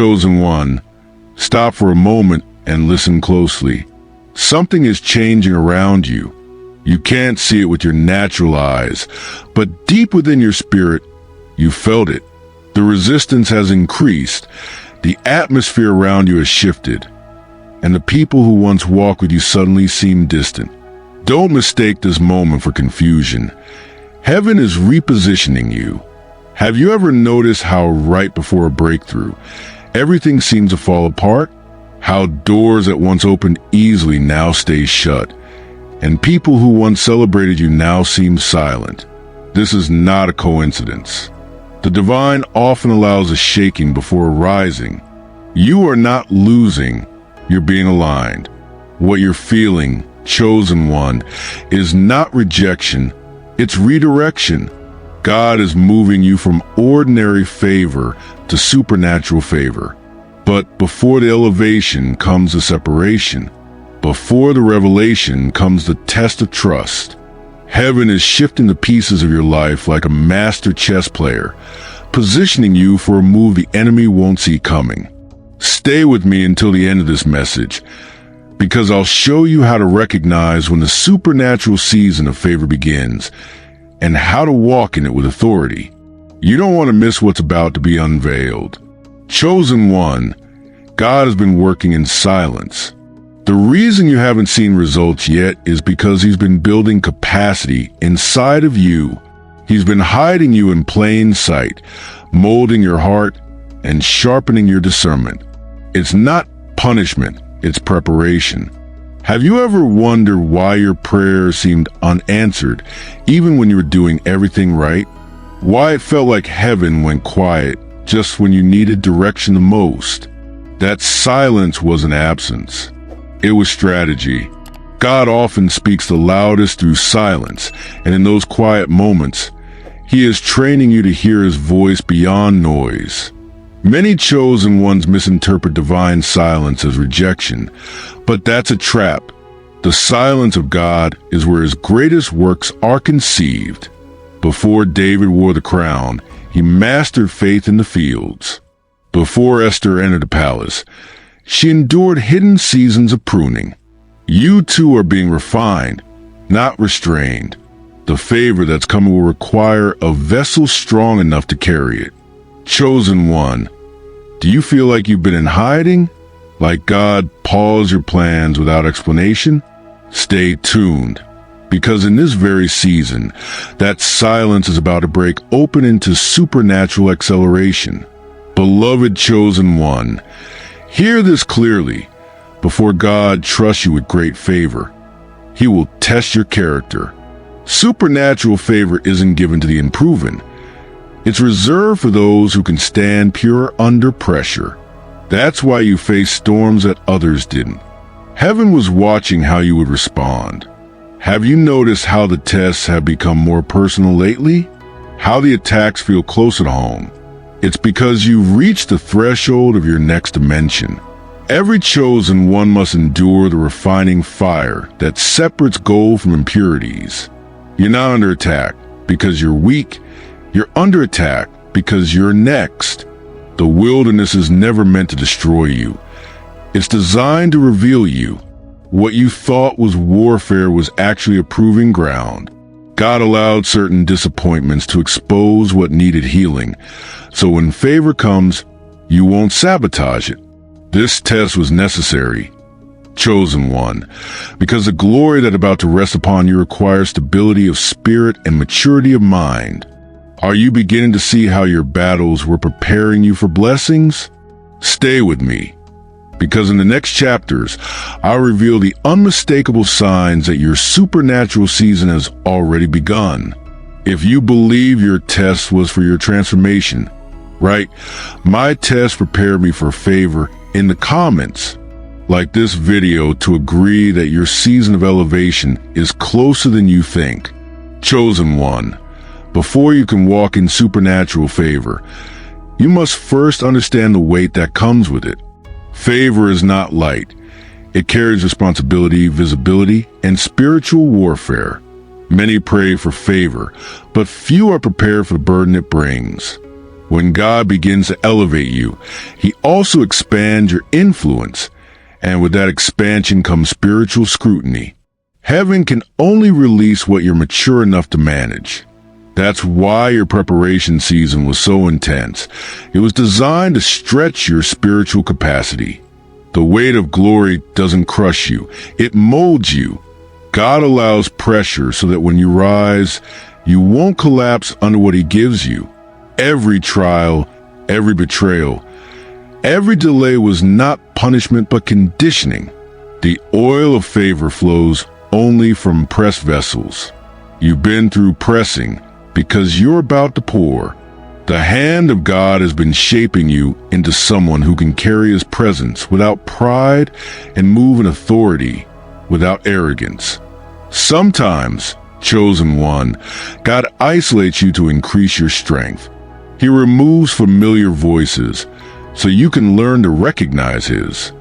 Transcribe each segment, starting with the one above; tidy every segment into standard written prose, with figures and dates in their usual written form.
Chosen one, stop for a moment and listen closely. Something is changing around you. You can't see it with your natural eyes, but deep within your spirit, you felt it. The resistance has increased, the atmosphere around you has shifted, and the people who once walked with you suddenly seem distant. Don't mistake this moment for confusion. Heaven is repositioning you. Have you ever noticed how right before a breakthrough, everything seems to fall apart? How doors that once opened easily now stay shut, and people who once celebrated you now seem silent. This is not a coincidence. The divine often allows a shaking before a rising. You are not losing, you're being aligned. What you're feeling, chosen one, is not rejection, it's redirection. God is moving you from ordinary favor to supernatural favor. But before the elevation comes the separation. Before the revelation comes the test of trust. Heaven is shifting the pieces of your life like a master chess player, positioning you for a move the enemy won't see coming. Stay with me until the end of this message, because I'll show you how to recognize when the supernatural season of favor begins, and how to walk in it with authority. You don't want to miss what's about to be unveiled. Chosen one, God has been working in silence. The reason you haven't seen results yet is because He's been building capacity inside of you. He's been hiding you in plain sight, molding your heart and sharpening your discernment. It's not punishment, it's preparation. Have you ever wondered why your prayers seemed unanswered, even when you were doing everything right? Why it felt like heaven went quiet just when you needed direction the most? That silence wasn't absence. It was strategy. God often speaks the loudest through silence, and in those quiet moments, He is training you to hear His voice beyond noise. Many chosen ones misinterpret divine silence as rejection, but that's a trap. The silence of God is where His greatest works are conceived. Before David wore the crown, he mastered faith in the fields. Before Esther entered the palace, she endured hidden seasons of pruning. You too are being refined, not restrained. The favor that's coming will require a vessel strong enough to carry it. Chosen one, do you feel like you've been in hiding? Like God paused your plans without explanation? Stay tuned, because in this very season, that silence is about to break open into supernatural acceleration. Beloved chosen one, hear this clearly. Before God trusts you with great favor, He will test your character. Supernatural favor isn't given to the unproven. It's reserved for those who can stand pure under pressure. That's why you faced storms that others didn't. Heaven was watching how you would respond. Have you noticed how the tests have become more personal lately? How the attacks feel closer to home? It's because you've reached the threshold of your next dimension. Every chosen one must endure the refining fire that separates gold from impurities. You're not under attack because you're weak. You're under attack because you're next. The wilderness is never meant to destroy you. It's designed to reveal you. What you thought was warfare was actually a proving ground. God allowed certain disappointments to expose what needed healing, so when favor comes, you won't sabotage it. This test was necessary, chosen one, because the glory that's about to rest upon you requires stability of spirit and maturity of mind. Are you beginning to see how your battles were preparing you for blessings? Stay with me, because in the next chapters, I'll reveal the unmistakable signs that your supernatural season has already begun. If you believe your test was for your transformation, right? My test prepared me for favor in the comments, like this video, to agree that your season of elevation is closer than you think. Chosen one, before you can walk in supernatural favor, you must first understand the weight that comes with it. Favor is not light. It carries responsibility, visibility, and spiritual warfare. Many pray for favor, but few are prepared for the burden it brings. When God begins to elevate you, He also expands your influence, and with that expansion comes spiritual scrutiny. Heaven can only release what you're mature enough to manage. That's why your preparation season was so intense. It was designed to stretch your spiritual capacity. The weight of glory doesn't crush you, it molds you. God allows pressure so that when you rise, you won't collapse under what He gives you. Every trial, every betrayal, every delay was not punishment but conditioning. The oil of favor flows only from pressed vessels. You've been through pressing because you're about to pour. The hand of God has been shaping you into someone who can carry His presence without pride and move in authority without arrogance. Sometimes, chosen one, God isolates you to increase your strength. He removes familiar voices so you can learn to recognize His.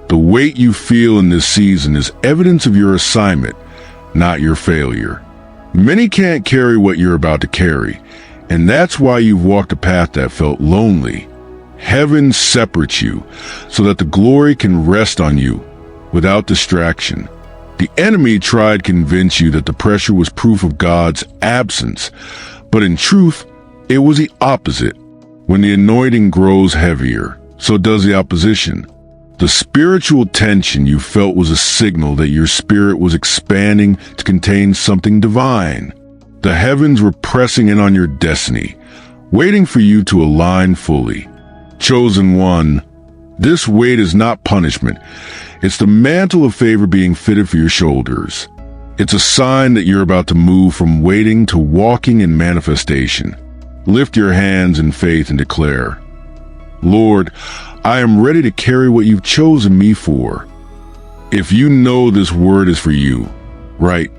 The weight you feel in this season is evidence of your assignment, not your failure. Many can't carry what you're about to carry, and that's why you've walked a path that felt lonely. Heaven separates you so that the glory can rest on you without distraction. The enemy tried to convince you that the pressure was proof of God's absence, but in truth, it was the opposite. When the anointing grows heavier, so does the opposition. The spiritual tension you felt was a signal that your spirit was expanding to contain something divine. The heavens were pressing in on your destiny, waiting for you to align fully. Chosen one, this weight is not punishment. It's the mantle of favor being fitted for your shoulders. It's a sign that you're about to move from waiting to walking in manifestation. Lift your hands in faith and declare, Lord, I am ready to carry what you've chosen me for. If you know this word is for you, write,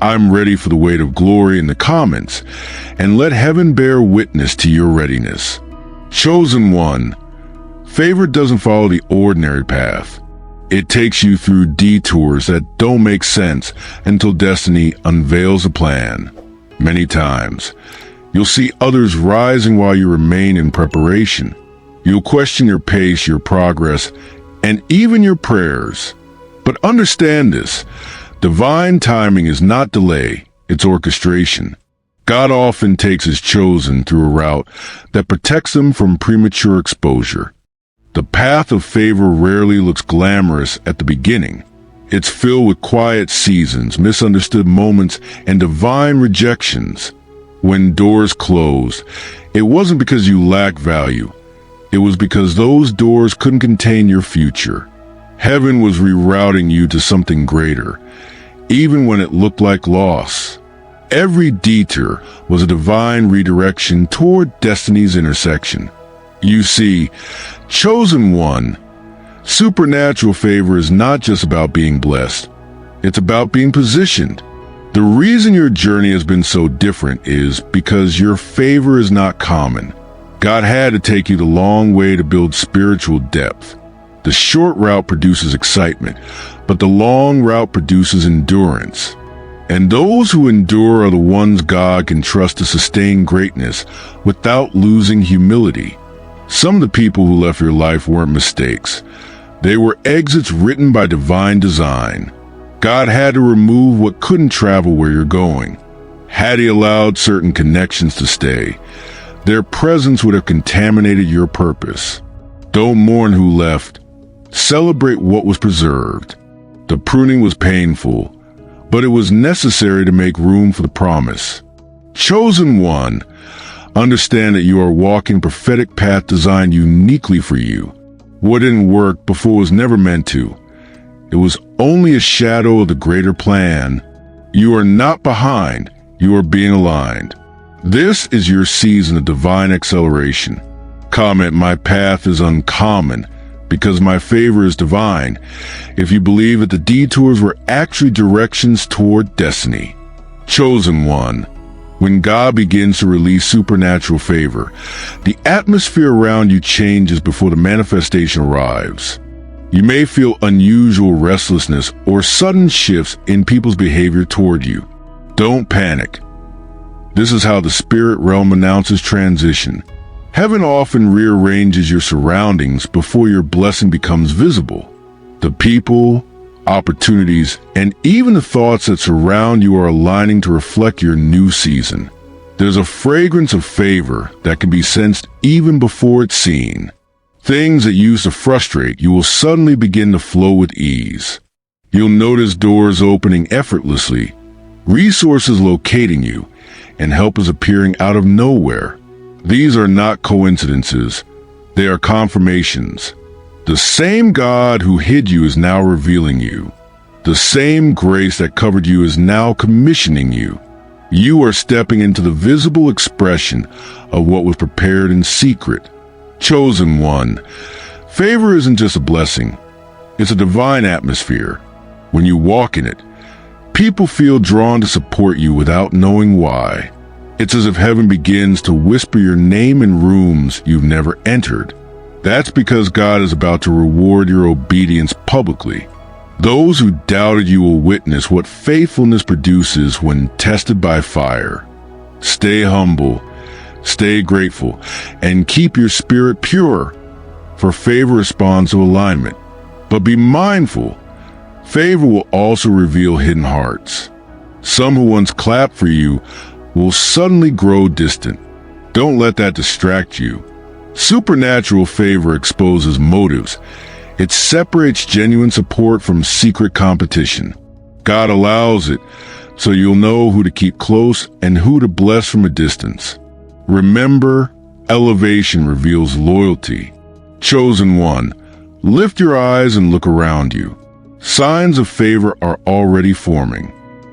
I'm ready for the weight of glory in the comments, and let heaven bear witness to your readiness. Chosen one, favor doesn't follow the ordinary path. It takes you through detours that don't make sense until destiny unveils a plan. Many times, you'll see others rising while you remain in preparation. You'll question your pace, your progress, and even your prayers. But understand this, divine timing is not delay, it's orchestration. God often takes His chosen through a route that protects them from premature exposure. The path of favor rarely looks glamorous at the beginning. It's filled with quiet seasons, misunderstood moments, and divine rejections. When doors closed, it wasn't because you lacked value. It was because those doors couldn't contain your future. Heaven was rerouting you to something greater, even when it looked like loss. Every detour was a divine redirection toward destiny's intersection. You see, chosen one, supernatural favor is not just about being blessed. It's about being positioned. The reason your journey has been so different is because your favor is not common. God had to take you the long way to build spiritual depth. The short route produces excitement, but the long route produces endurance. And those who endure are the ones God can trust to sustain greatness without losing humility. Some of the people who left your life weren't mistakes. They were exits written by divine design. God had to remove what couldn't travel where you're going. Had He allowed certain connections to stay, their presence would have contaminated your purpose. Don't mourn who left. Celebrate what was preserved. The pruning was painful, but it was necessary to make room for the promise. Chosen one, understand that you are walking a prophetic path designed uniquely for you. What didn't work before was never meant to. It was only a shadow of the greater plan. You are not behind, you are being aligned. This is your season of divine acceleration. Comment, my path is uncommon because my favor is divine, if you believe that the detours were actually directions toward destiny. Chosen one, when God begins to release supernatural favor, the atmosphere around you changes before the manifestation arrives. You may feel unusual restlessness or sudden shifts in people's behavior toward you. Don't panic. This is how the spirit realm announces transition. Heaven often rearranges your surroundings before your blessing becomes visible. The people, opportunities, and even the thoughts that surround you are aligning to reflect your new season. There's a fragrance of favor that can be sensed even before it's seen. Things that used to frustrate you will suddenly begin to flow with ease. You'll notice doors opening effortlessly, resources locating you, and help is appearing out of nowhere. These are not coincidences. They are confirmations. The same God who hid you is now revealing you. The same grace that covered you is now commissioning you. You are stepping into the visible expression of what was prepared in secret. Chosen one. Favor isn't just a blessing. It's a divine atmosphere. When you walk in it, people feel drawn to support you without knowing why. It's as if heaven begins to whisper your name in rooms you've never entered. That's because God is about to reward your obedience publicly. Those who doubted you will witness what faithfulness produces when tested by fire. Stay humble, stay grateful, and keep your spirit pure, for favor responds to alignment. But be mindful, favor will also reveal hidden hearts. Some who once clapped for you will suddenly grow distant. Don't let that distract you. Supernatural favor exposes motives. It separates genuine support from secret competition. God allows it so you'll know who to keep close and who to bless from a distance. Remember, elevation reveals loyalty. Chosen one, lift your eyes and look around you. Signs of favor are already forming.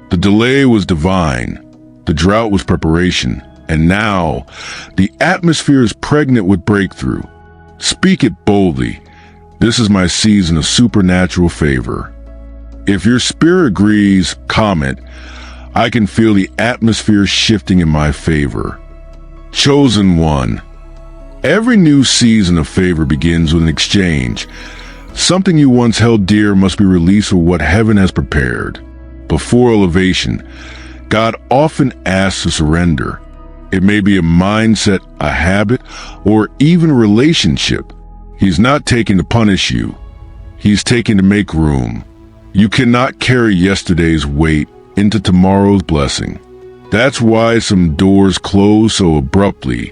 The delay was divine. The drought was preparation, and now the atmosphere is pregnant with breakthrough. Speak it boldly. This is my season of supernatural favor. If your spirit agrees, comment. I can feel the atmosphere shifting in my favor. Chosen one. Every new season of favor begins with an exchange. Something you once held dear must be released for what heaven has prepared. Before elevation, God often asks to surrender. It may be a mindset, a habit, or even a relationship. He's not taking to punish you. He's taking to make room. You cannot carry yesterday's weight into tomorrow's blessing. That's why some doors close so abruptly.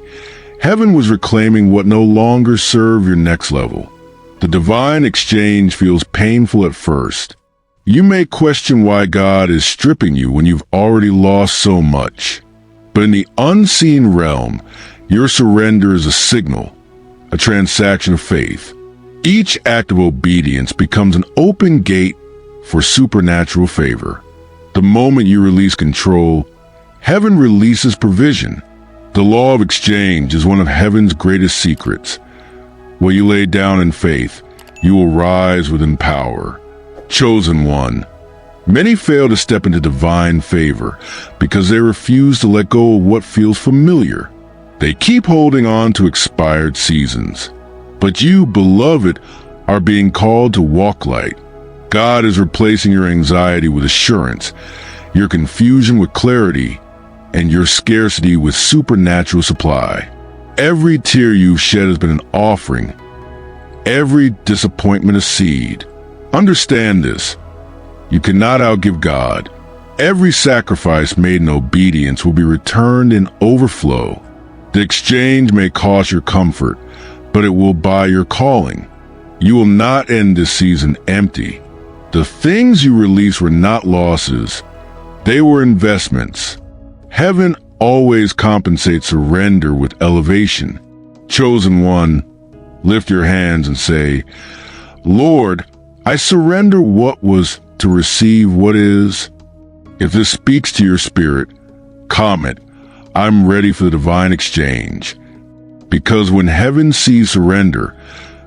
Heaven was reclaiming what no longer served your next level. The divine exchange feels painful at first. You may question why God is stripping you when you've already lost so much. But in the unseen realm, your surrender is a signal, a transaction of faith. Each act of obedience becomes an open gate for supernatural favor. The moment you release control, heaven releases provision. The law of exchange is one of heaven's greatest secrets. What you lay down in faith, you will rise within power. Chosen one. Many fail to step into divine favor because they refuse to let go of what feels familiar. They keep holding on to expired seasons. But you, beloved, are being called to walk light. God is replacing your anxiety with assurance, your confusion with clarity, and your scarcity with supernatural supply. Every tear you've shed has been an offering, every disappointment a seed. Understand this. You cannot outgive God. Every sacrifice made in obedience will be returned in overflow. The exchange may cost your comfort, but it will buy your calling. You will not end this season empty. The things you released were not losses. They were investments. Heaven always compensates surrender with elevation. Chosen one, lift your hands and say, Lord, I surrender what was to receive what is. If this speaks to your spirit, comment, I'm ready for the divine exchange. Because when heaven sees surrender,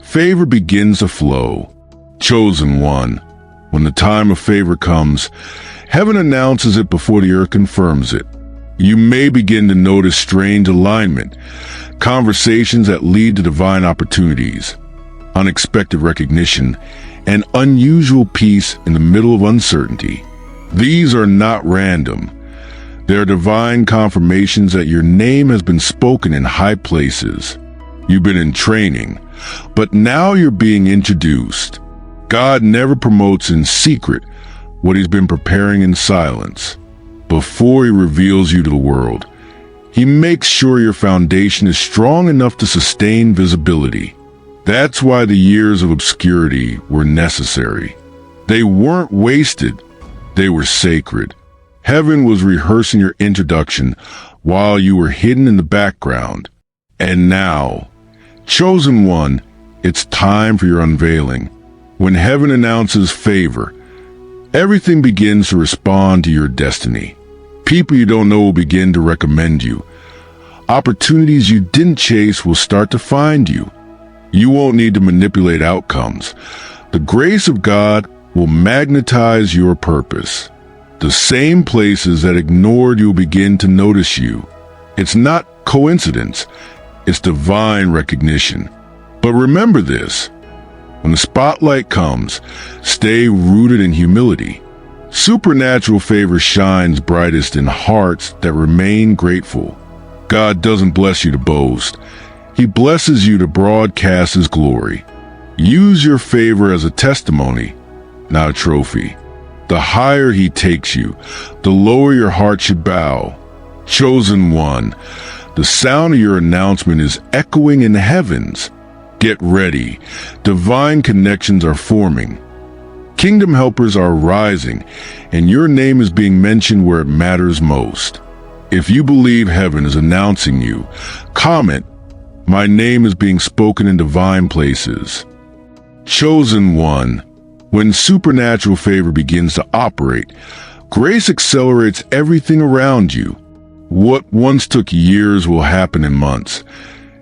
favor begins to flow. Chosen one, when the time of favor comes, heaven announces it before the earth confirms it. You may begin to notice strange alignment, conversations that lead to divine opportunities, unexpected recognition, and unusual peace in the middle of uncertainty. These are not random. They are divine confirmations that your name has been spoken in high places. You've been in training, but now you're being introduced. God never promotes in secret what he's been preparing in silence. Before he reveals you to the world, he makes sure your foundation is strong enough to sustain visibility. That's why the years of obscurity were necessary. They weren't wasted, they were sacred. Heaven was rehearsing your introduction while you were hidden in the background. And now, chosen one, it's time for your unveiling. When heaven announces favor, everything begins to respond to your destiny. People you don't know will begin to recommend you. Opportunities you didn't chase will start to find you. You won't need to manipulate outcomes. The grace of God will magnetize your purpose. The same places that ignored you will begin to notice you. It's not coincidence, it's divine recognition. But remember this, when the spotlight comes, stay rooted in humility. Supernatural favor shines brightest in hearts that remain grateful. God doesn't bless you to boast. He blesses you to broadcast his glory. Use your favor as a testimony, not a trophy. The higher he takes you, the lower your heart should bow. Chosen one, the sound of your announcement is echoing in the heavens. Get ready. Divine connections are forming. Kingdom helpers are rising, and your name is being mentioned where it matters most. If you believe heaven is announcing you, comment, "My name is being spoken in divine places." Chosen one, when supernatural favor begins to operate, grace accelerates everything around you. What once took years will happen in months,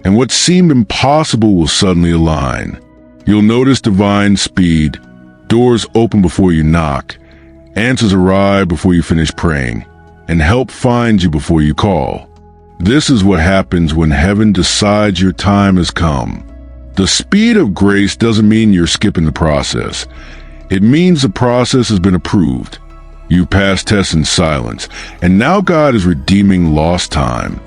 and what seemed impossible will suddenly align. You'll notice divine speed. Doors open before you knock, answers arrive before you finish praying, and help finds you before you call. This is what happens when heaven decides your time has come. The speed of grace doesn't mean you're skipping the process. It means the process has been approved. You've passed tests in silence, and now God is redeeming lost time.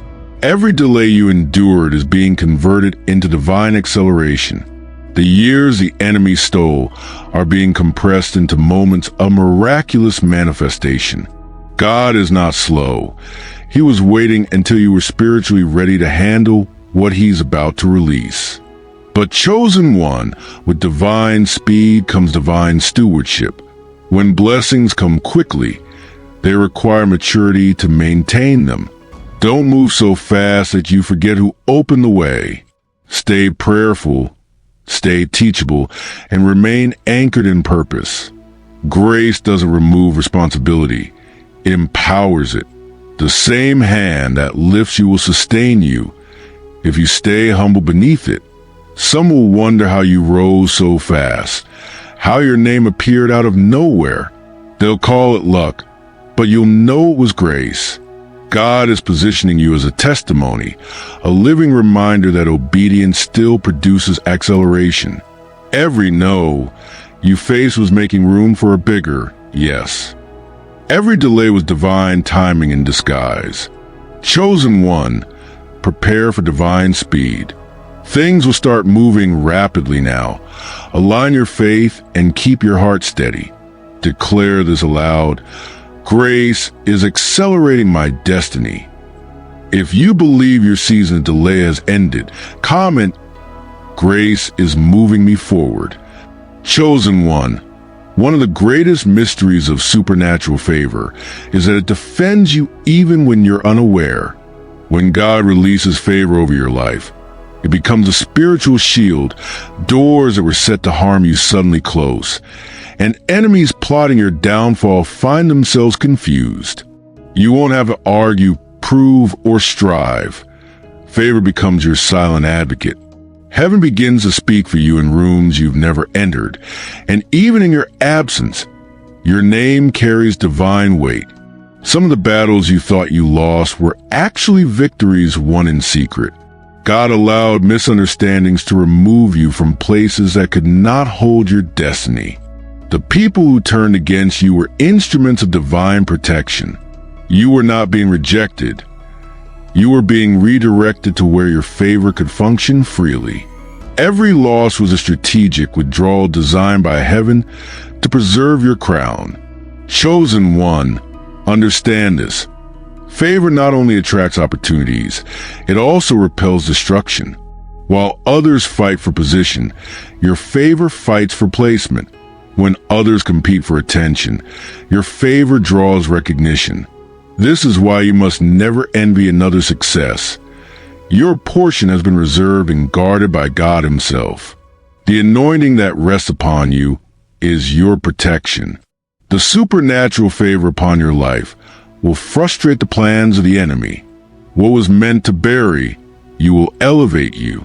Every delay you endured is being converted into divine acceleration. The years the enemy stole are being compressed into moments of miraculous manifestation. God is not slow. He was waiting until you were spiritually ready to handle what he's about to release. But chosen one, with divine speed comes divine stewardship. When blessings come quickly, they require maturity to maintain them. Don't move so fast that you forget who opened the way. Stay prayerful, stay teachable, and remain anchored in purpose. Grace doesn't remove responsibility. It empowers it. The same hand that lifts you will sustain you if you stay humble beneath it. Some will wonder how you rose so fast, how your name appeared out of nowhere. They'll call it luck, but you'll know it was grace. God is positioning you as a testimony, a living reminder that obedience still produces acceleration. Every no you faced was making room for a bigger yes. Every delay was divine timing in disguise. Chosen one, prepare for divine speed. Things will start moving rapidly now. Align your faith and keep your heart steady. Declare this aloud. Grace is accelerating my destiny. If you believe your season of delay has ended, comment, "Grace is moving me forward." Chosen one of the greatest mysteries of supernatural favor is that it defends you even when you're unaware. When God releases favor over your life, it becomes a spiritual shield. Doors that were set to harm you suddenly close, and enemies plotting your downfall find themselves confused. You won't have to argue, prove, or strive. Favor becomes your silent advocate. Heaven begins to speak for you in rooms you've never entered, and even in your absence, your name carries divine weight. Some of the battles you thought you lost were actually victories won in secret. God allowed misunderstandings to remove you from places that could not hold your destiny. The people who turned against you were instruments of divine protection. You were not being rejected. You were being redirected to where your favor could function freely. Every loss was a strategic withdrawal designed by heaven to preserve your crown. Chosen one, understand this. Favor not only attracts opportunities, it also repels destruction. While others fight for position, your favor fights for placement. When others compete for attention, your favor draws recognition. This is why you must never envy another's success. Your portion has been reserved and guarded by God Himself. The anointing that rests upon you is your protection. The supernatural favor upon your life will frustrate the plans of the enemy. What was meant to bury, you will elevate you.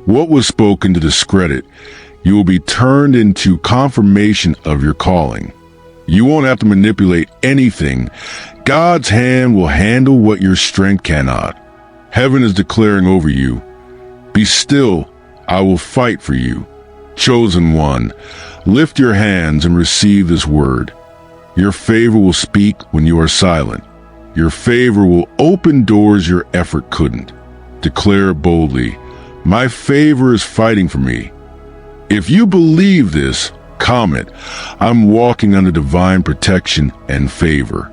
What was spoken to discredit, you will be turned into confirmation of your calling. You won't have to manipulate anything. God's hand will handle what your strength cannot. Heaven is declaring over you, "Be still, I will fight for you." Chosen one, lift your hands and receive this word. Your favor will speak when you are silent. Your favor will open doors your effort couldn't. Declare it boldly, "My favor is fighting for me." If you believe this, comment, "I'm walking under divine protection and favor."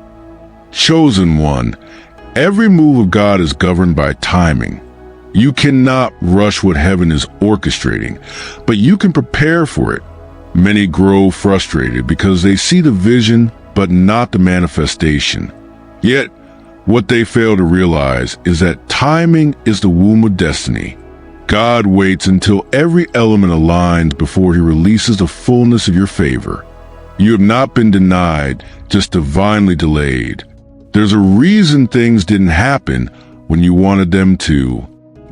Chosen one, every move of God is governed by timing. You cannot rush what heaven is orchestrating, but you can prepare for it. Many grow frustrated because they see the vision but not the manifestation. Yet, what they fail to realize is that timing is the womb of destiny. God waits until every element aligns before He releases the fullness of your favor. You have not been denied, just divinely delayed. There's a reason things didn't happen when you wanted them to.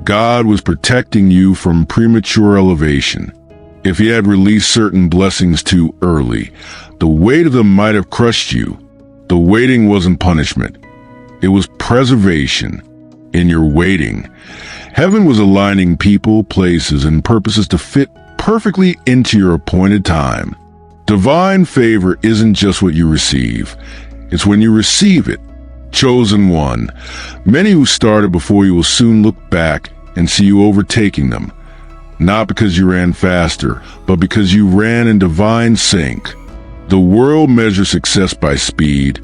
God was protecting you from premature elevation. If He had released certain blessings too early, the weight of them might have crushed you. The waiting wasn't punishment. It was preservation. In your waiting, heaven was aligning people, places, and purposes to fit perfectly into your appointed time. Divine favor isn't just what you receive. It's when you receive it. Chosen one, many who started before you will soon look back and see you overtaking them. Not because you ran faster, but because you ran in divine sync. The world measures success by speed,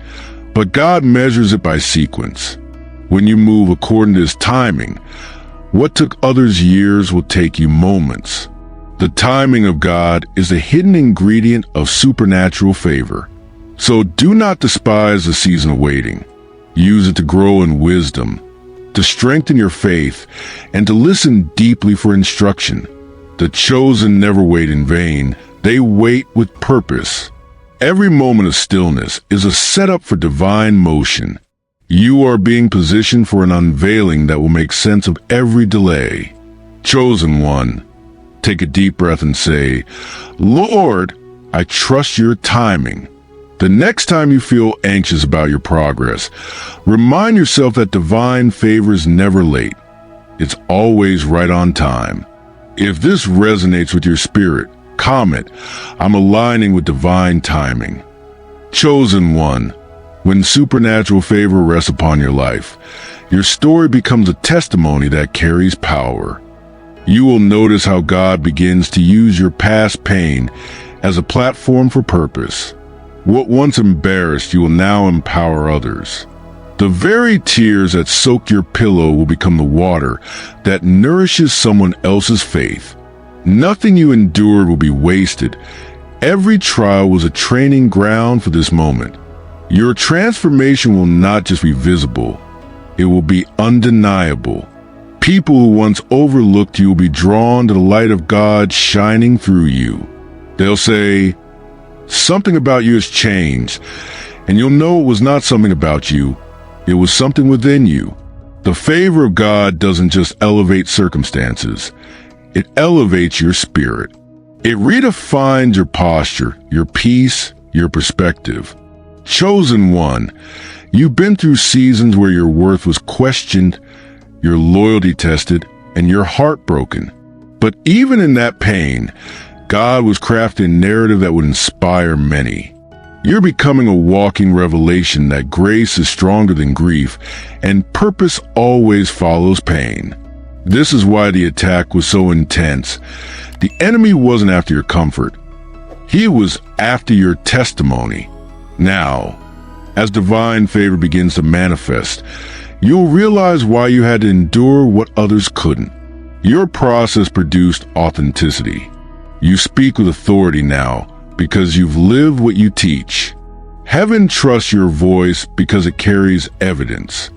but God measures it by sequence. When you move according to His timing, what took others years will take you moments. The timing of God is the hidden ingredient of supernatural favor. So do not despise the season of waiting. Use it to grow in wisdom, to strengthen your faith, and to listen deeply for instruction. The chosen never wait in vain. They wait with purpose. Every moment of stillness is a setup for divine motion. You are being positioned for an unveiling that will make sense of every delay. Chosen one, take a deep breath and say, "Lord, I trust your timing." The next time you feel anxious about your progress, remind yourself that divine favor is never late. It's always right on time. If this resonates with your spirit, comment, "I'm aligning with divine timing." Chosen one, when supernatural favor rests upon your life, your story becomes a testimony that carries power. You will notice how God begins to use your past pain as a platform for purpose. What once embarrassed you will now empower others. The very tears that soak your pillow will become the water that nourishes someone else's faith. Nothing you endured will be wasted. Every trial was a training ground for this moment. Your transformation will not just be visible, it will be undeniable. People who once overlooked you will be drawn to the light of God shining through you. They'll say, "Something about you has changed," and you'll know it was not something about you, it was something within you. The favor of God doesn't just elevate circumstances, it elevates your spirit. It redefines your posture, your peace, your perspective. Chosen one, you've been through seasons where your worth was questioned, your loyalty tested, and your heart broken. But even in that pain, God was crafting a narrative that would inspire many. You're becoming a walking revelation that grace is stronger than grief, and purpose always follows pain. This is why the attack was so intense. The enemy wasn't after your comfort. He was after your testimony. Now, as divine favor begins to manifest, you'll realize why you had to endure what others couldn't. Your process produced authenticity. You speak with authority now because you've lived what you teach. Heaven trusts your voice because it carries evidence.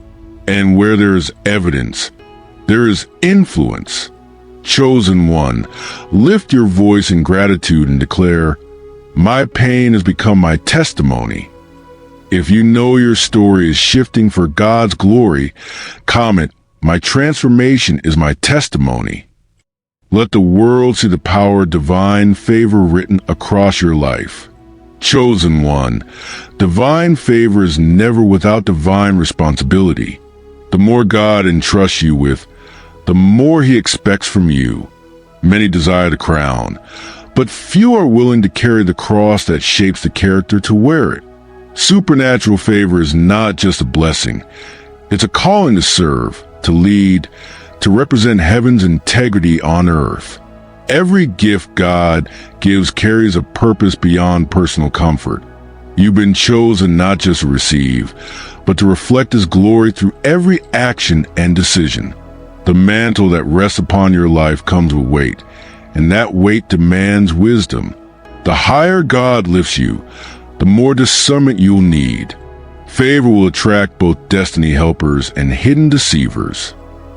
And where there is evidence, there is influence. Chosen one, lift your voice in gratitude and declare, "My pain has become my testimony." If you know your story is shifting for God's glory, comment, "My transformation is my testimony." Let the world see the power of divine favor written across your life. Chosen one, divine favor is never without divine responsibility. The more God entrusts you with, the more He expects from you. Many desire the crown, but few are willing to carry the cross that shapes the character to wear it. Supernatural favor is not just a blessing. It's a calling to serve, to lead, to represent heaven's integrity on earth. Every gift God gives carries a purpose beyond personal comfort. You've been chosen not just to receive, but to reflect His glory through every action and decision. The mantle that rests upon your life comes with weight, and that weight demands wisdom. The higher God lifts you, the more discernment you'll need. Favor will attract both destiny helpers and hidden deceivers.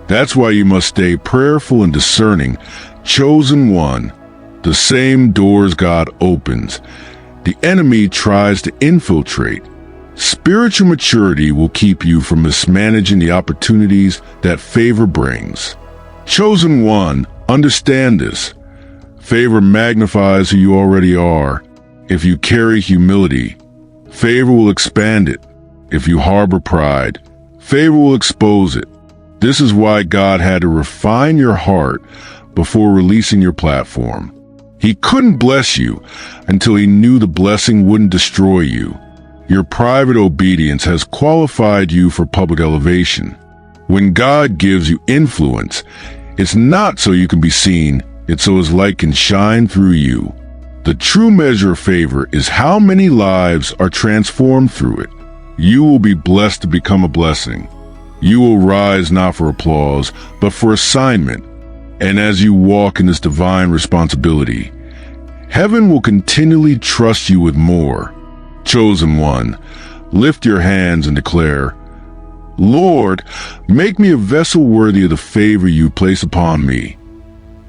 That's why you must stay prayerful and discerning. Chosen one, the same doors God opens, the enemy tries to infiltrate. Spiritual maturity will keep you from mismanaging the opportunities that favor brings. Chosen one, understand this. Favor magnifies who you already are. If you carry humility, favor will expand it. If you harbor pride, favor will expose it. This is why God had to refine your heart before releasing your platform. He couldn't bless you until He knew the blessing wouldn't destroy you. Your private obedience has qualified you for public elevation. When God gives you influence, it's not so you can be seen, it's so His light can shine through you. The true measure of favor is how many lives are transformed through it. You will be blessed to become a blessing. You will rise not for applause, but for assignment. And as you walk in this divine responsibility, heaven will continually trust you with more. Chosen one, lift your hands and declare, "Lord, make me a vessel worthy of the favor you place upon me."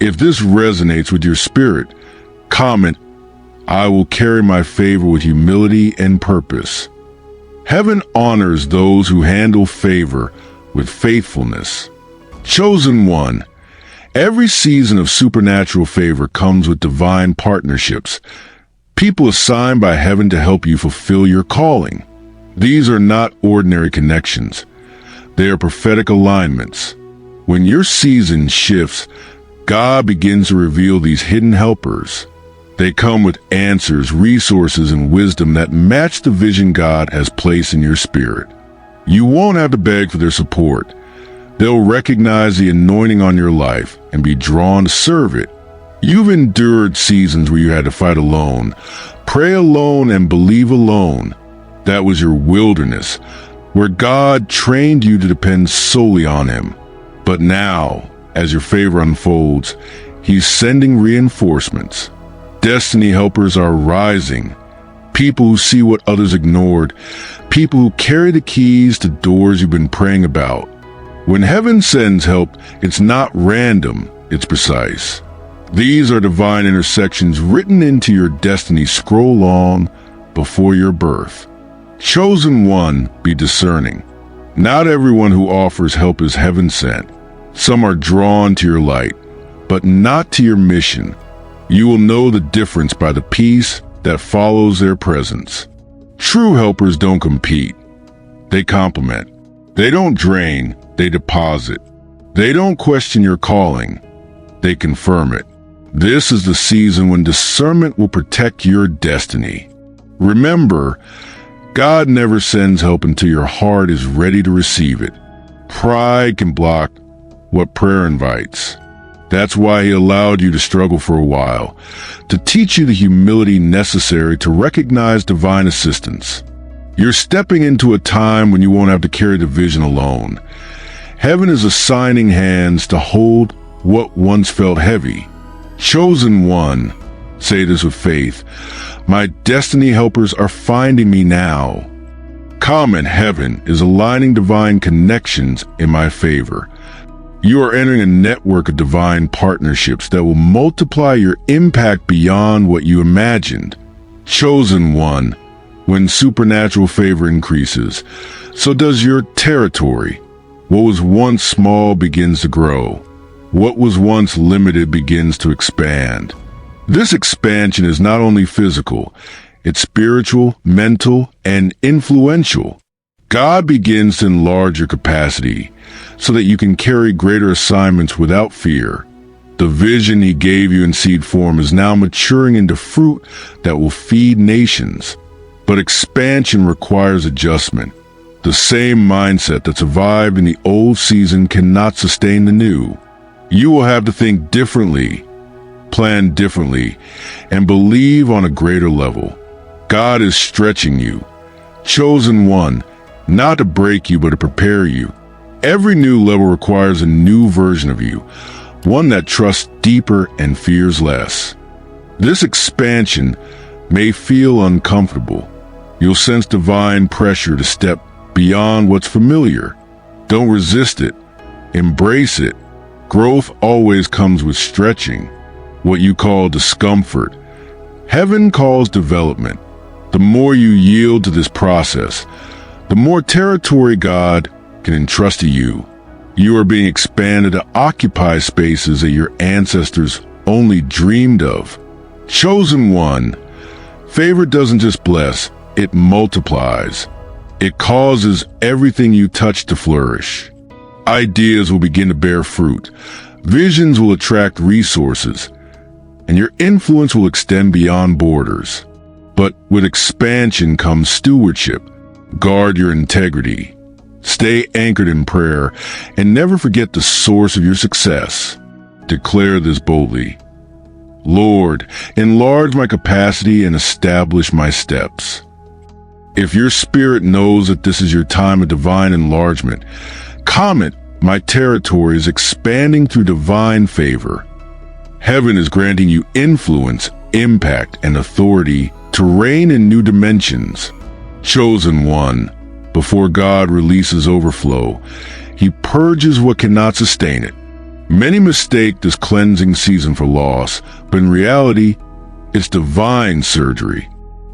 If this resonates with your spirit, comment, "I will carry my favor with humility and purpose." Heaven honors those who handle favor with faithfulness. Chosen one, every season of supernatural favor comes with divine partnerships, people assigned by heaven to help you fulfill your calling. These are not ordinary connections. They are prophetic alignments. When your season shifts, God begins to reveal these hidden helpers. They come with answers, resources, and wisdom that match the vision God has placed in your spirit. You won't have to beg for their support. They'll recognize the anointing on your life and be drawn to serve it. You've endured seasons where you had to fight alone, pray alone, and believe alone. That was your wilderness, where God trained you to depend solely on Him. But now, as your favor unfolds, He's sending reinforcements. Destiny helpers are rising. People who see what others ignored. People who carry the keys to doors you've been praying about. When heaven sends help, it's not random, it's precise. These are divine intersections written into your destiny scroll long before your birth. Chosen one, be discerning. Not everyone who offers help is heaven sent. Some are drawn to your light, but not to your mission. You will know the difference by the peace that follows their presence. True helpers don't compete. They complement. They don't drain, they deposit. They don't question your calling. They confirm it. This is the season when discernment will protect your destiny. Remember, God never sends help until your heart is ready to receive it. Pride can block what prayer invites. That's why he allowed you to struggle for a while, to teach you the humility necessary to recognize divine assistance. You're stepping into a time when you won't have to carry the vision alone. Heaven is assigning hands to hold what once felt heavy. Chosen one, say this with faith, my destiny helpers are finding me now. Comment, heaven is aligning divine connections in my favor. You are entering a network of divine partnerships that will multiply your impact beyond what you imagined. Chosen one, when supernatural favor increases, so does your territory. What was once small begins to grow. What was once limited begins to expand. This expansion is not only physical, it's spiritual, mental, and influential. God begins to enlarge your capacity so that you can carry greater assignments without fear. The vision he gave you in seed form is now maturing into fruit that will feed nations. But expansion requires adjustment. The same mindset that survived in the old season cannot sustain the new. You will have to think differently, plan differently, and believe on a greater level. God is stretching you. Chosen one, not to break you, but to prepare you. Every new level requires a new version of you, one that trusts deeper and fears less. This expansion may feel uncomfortable. You'll sense divine pressure to step beyond what's familiar. Don't resist it. Embrace it. Growth always comes with stretching, what you call discomfort. Heaven calls development. The more you yield to this process, the more territory God can entrust to you. You are being expanded to occupy spaces that your ancestors only dreamed of. Chosen one, favor doesn't just bless, it multiplies. It causes everything you touch to flourish. Ideas will begin to bear fruit. Visions will attract resources, and your influence will extend beyond borders. But with expansion comes stewardship. Guard your integrity. Stay anchored in prayer, and never forget the source of your success. Declare this boldly. Lord, enlarge my capacity and establish my steps. If your spirit knows that this is your time of divine enlargement, comment, my territory is expanding through divine favor. Heaven is granting you influence, impact, and authority to reign in new dimensions. Chosen one, before God releases overflow, he purges what cannot sustain it. Many mistake this cleansing season for loss, but in reality, it's divine surgery.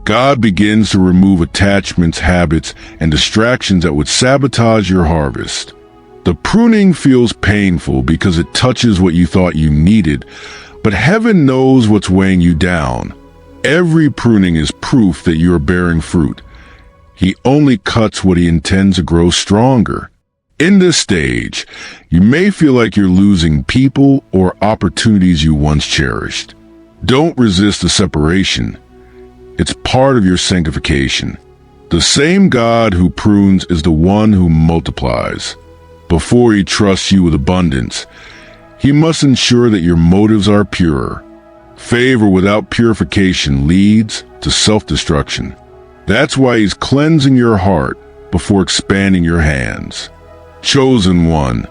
God begins to remove attachments, habits, and distractions that would sabotage your harvest. The pruning feels painful because it touches what you thought you needed, but heaven knows what's weighing you down. Every pruning is proof that you are bearing fruit. He only cuts what he intends to grow stronger. In this stage, you may feel like you're losing people or opportunities you once cherished. Don't resist the separation. It's part of your sanctification. The same God who prunes is the one who multiplies. Before he trusts you with abundance, he must ensure that your motives are pure. Favor without purification leads to self-destruction. That's why he's cleansing your heart before expanding your hands. Chosen one,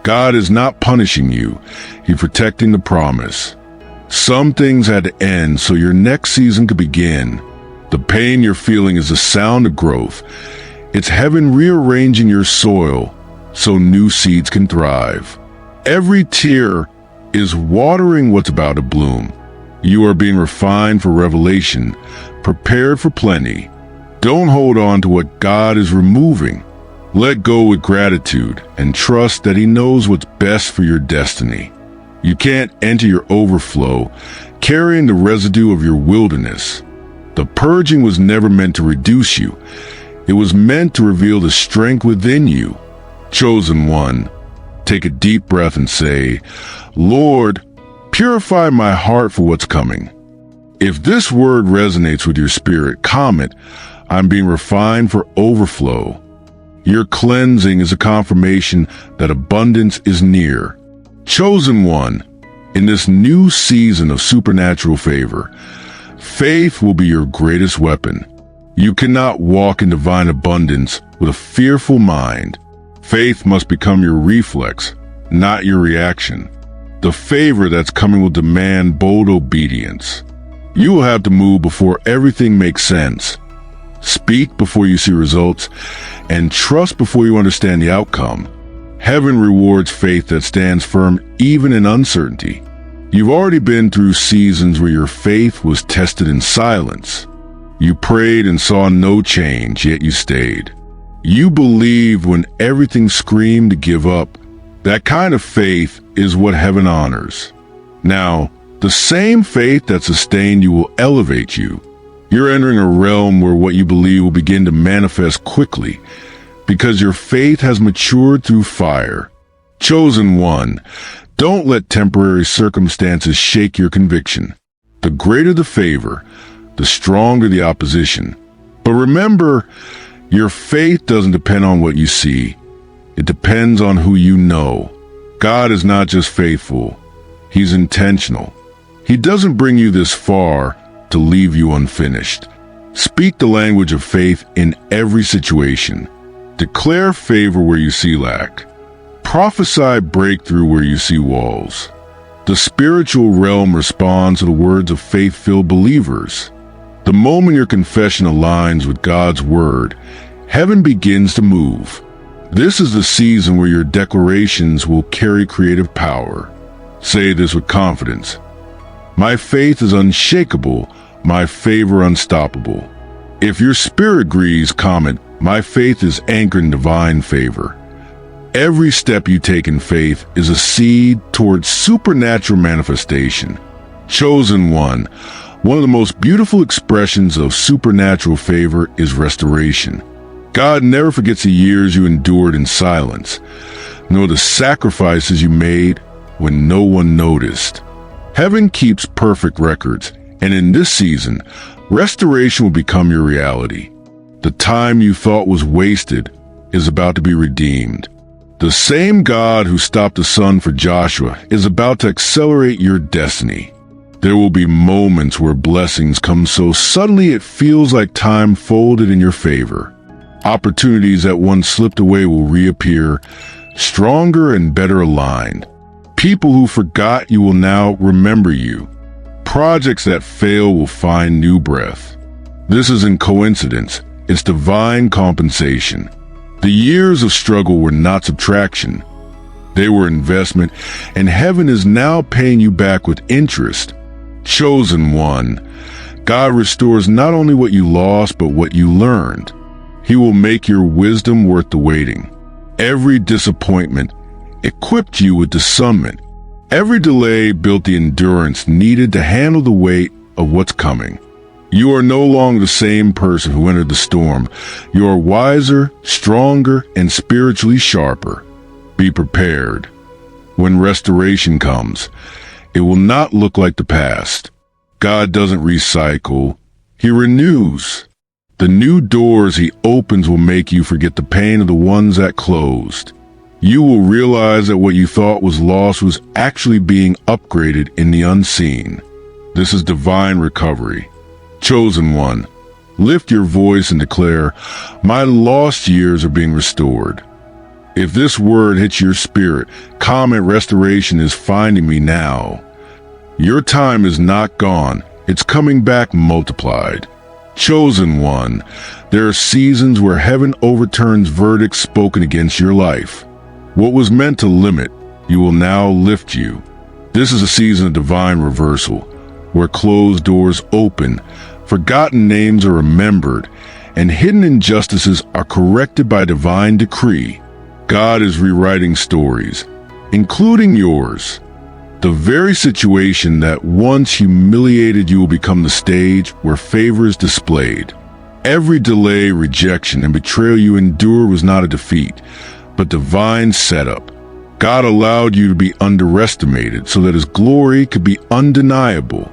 God is not punishing you. He's protecting the promise. Some things had to end so your next season could begin. The pain you're feeling is the sound of growth. It's heaven rearranging your soil so new seeds can thrive. Every tear is watering what's about to bloom. You are being refined for revelation, prepared for plenty. Don't hold on to what God is removing. Let go with gratitude and trust that he knows what's best for your destiny. You can't enter your overflow carrying the residue of your wilderness. The purging was never meant to reduce you. It was meant to reveal the strength within you. Chosen one, take a deep breath and say, Lord, purify my heart for what's coming. If this word resonates with your spirit, comment, "I'm being refined for overflow." Your cleansing is a confirmation that abundance is near. Chosen one, in this new season of supernatural favor, faith will be your greatest weapon. You cannot walk in divine abundance with a fearful mind. Faith must become your reflex, not your reaction. The favor that's coming will demand bold obedience. You will have to move before everything makes sense. Speak before you see results, and trust before you understand the outcome. Heaven rewards faith that stands firm even in uncertainty. You've already been through seasons where your faith was tested in silence. You prayed and saw no change, yet you stayed. You believed when everything screamed to give up. That kind of faith is what heaven honors. Now, the same faith that sustained you will elevate you. You're entering a realm where what you believe will begin to manifest quickly, because your faith has matured through fire. Chosen one, don't let temporary circumstances shake your conviction. The greater the favor, the stronger the opposition. But remember, your faith doesn't depend on what you see. It depends on who you know. God is not just faithful, He's intentional. He doesn't bring you this far to leave you unfinished. Speak the language of faith in every situation. Declare favor where you see lack. Prophesy breakthrough where you see walls. The spiritual realm responds to the words of faith-filled believers. The moment your confession aligns with God's word, heaven begins to move. This is the season where your declarations will carry creative power. Say this with confidence. My faith is unshakable, my favor unstoppable. If your spirit agrees, comment, my faith is anchored in divine favor. Every step you take in faith is a seed towards supernatural manifestation. Chosen one of the most beautiful expressions of supernatural favor is restoration. God never forgets the years you endured in silence, nor the sacrifices you made when no one noticed. Heaven keeps perfect records, and in this season, restoration will become your reality. The time you thought was wasted is about to be redeemed. The same God who stopped the sun for Joshua is about to accelerate your destiny. There will be moments where blessings come so suddenly it feels like time folded in your favor. Opportunities that once slipped away will reappear, stronger and better aligned. People who forgot you will now remember you. Projects that fail will find new breath. This isn't coincidence, it's divine compensation. The years of struggle were not subtraction. They were investment, and heaven is now paying you back with interest. Chosen one, God restores not only what you lost, but what you learned. He will make your wisdom worth the waiting. Every disappointment equipped you with discernment. Every delay built the endurance needed to handle the weight of what's coming. You are no longer the same person who entered the storm. You are wiser, stronger, and spiritually sharper. Be prepared. When restoration comes, it will not look like the past. God doesn't recycle, He renews. The new doors He opens will make you forget the pain of the ones that closed. You will realize that what you thought was lost was actually being upgraded in the unseen. This is divine recovery. Chosen one, lift your voice and declare, my lost years are being restored. If this word hits your spirit, comment, restoration is finding me now. Your time is not gone, it's coming back multiplied. Chosen one, there are seasons where heaven overturns verdicts spoken against your life. What was meant to limit, you will now lift you. This is a season of divine reversal, where closed doors open, forgotten names are remembered, and hidden injustices are corrected by divine decree. God is rewriting stories, including yours. The very situation that once humiliated you will become the stage where favor is displayed. Every delay, rejection, and betrayal you endure was not a defeat, but divine setup. God allowed you to be underestimated so that His glory could be undeniable.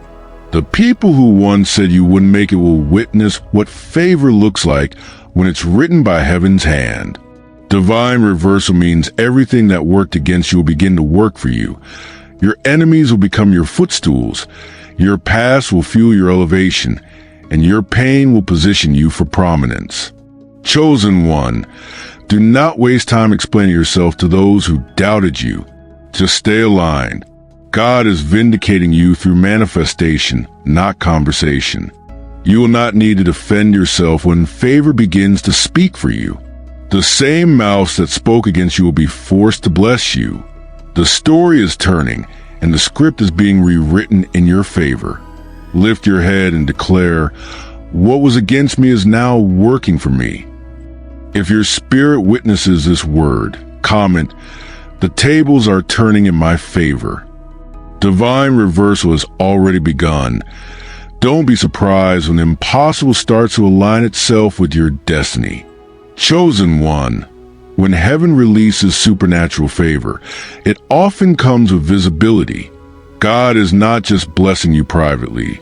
The people who once said you wouldn't make it will witness what favor looks like when it's written by heaven's hand. Divine reversal means everything that worked against you will begin to work for you. Your enemies will become your footstools. Your past will fuel your elevation, and your pain will position you for prominence. Chosen one, do not waste time explaining yourself to those who doubted you. Just stay aligned. God is vindicating you through manifestation, not conversation. You will not need to defend yourself when favor begins to speak for you. The same mouths that spoke against you will be forced to bless you. The story is turning, and the script is being rewritten in your favor. Lift your head and declare, "What was against me is now working for me." If your spirit witnesses this word, comment, "The tables are turning in my favor." Divine reversal has already begun. Don't be surprised when the impossible starts to align itself with your destiny. Chosen one, when heaven releases supernatural favor, it often comes with visibility. God is not just blessing you privately.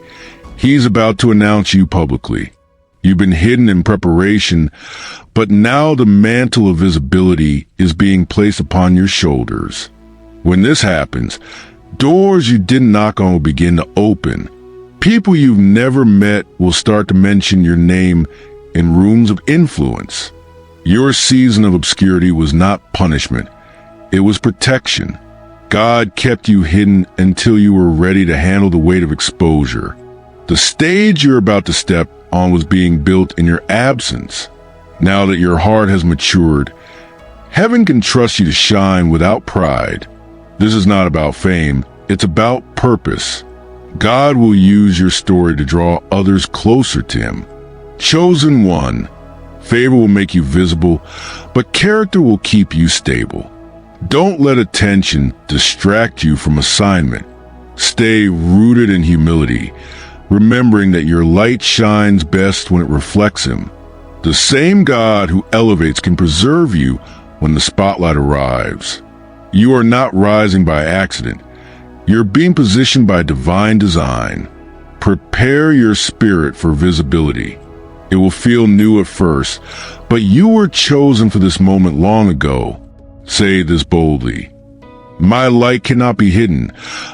He's about to announce you publicly. You've been hidden in preparation, but now the mantle of visibility is being placed upon your shoulders. When this happens, doors you didn't knock on will begin to open. People you've never met will start to mention your name in rooms of influence. Your season of obscurity was not punishment. It was protection. God kept you hidden until you were ready to handle the weight of exposure. The stage you're about to step on was being built in your absence. Now that your heart has matured, heaven can trust you to shine without pride. This is not about fame, it's about purpose. God will use your story to draw others closer to Him. Chosen one, favor will make you visible, but character will keep you stable. Don't let attention distract you from assignment. Stay rooted in humility, remembering that your light shines best when it reflects Him. The same God who elevates can preserve you when the spotlight arrives. You are not rising by accident. You're being positioned by divine design. Prepare your spirit for visibility. It will feel new at first, but you were chosen for this moment long ago. Say this boldly: "My light cannot be hidden.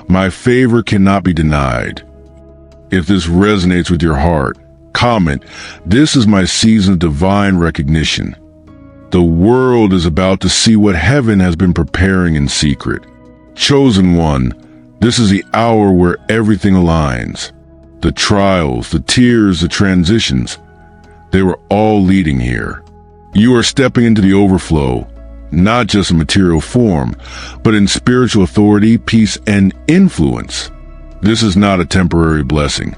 My favor cannot be denied." If this resonates with your heart, comment, "This is my season of divine recognition." The world is about to see what heaven has been preparing in secret. Chosen one, this is the hour where everything aligns. The trials, the tears, the transitions, they were all leading here. You are stepping into the overflow, not just in material form, but in spiritual authority, peace, and influence. This is not a temporary blessing.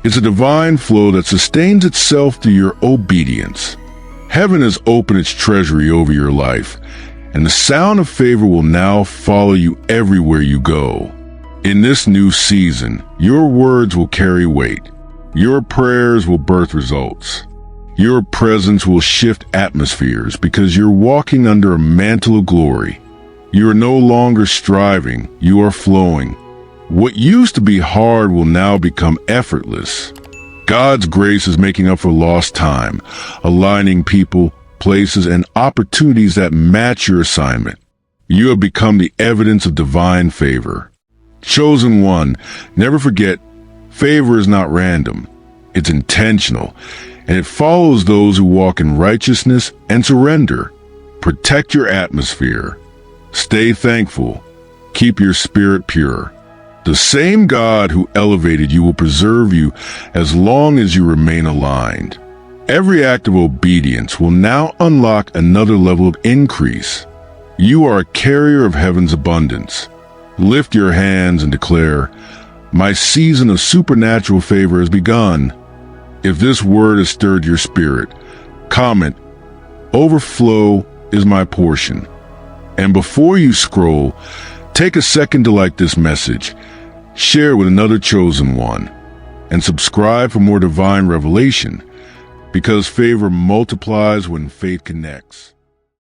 It's a divine flow that sustains itself through your obedience. Heaven has opened its treasury over your life, and the sound of favor will now follow you everywhere you go. In this new season, your words will carry weight. Your prayers will birth results. Your presence will shift atmospheres because you're walking under a mantle of glory. You are no longer striving, you are flowing. What used to be hard will now become effortless. God's grace is making up for lost time, aligning people, places, and opportunities that match your assignment. You have become the evidence of divine favor. Chosen one, never forget, favor is not random. It's intentional, and it follows those who walk in righteousness and surrender. Protect your atmosphere. Stay thankful. Keep your spirit pure. The same God who elevated you will preserve you as long as you remain aligned. Every act of obedience will now unlock another level of increase. You are a carrier of heaven's abundance. Lift your hands and declare, "My season of supernatural favor has begun." If this word has stirred your spirit, comment, "Overflow is my portion." And before you scroll, take a second to like this message, share it with another chosen one, and subscribe for more divine revelation, because favor multiplies when faith connects.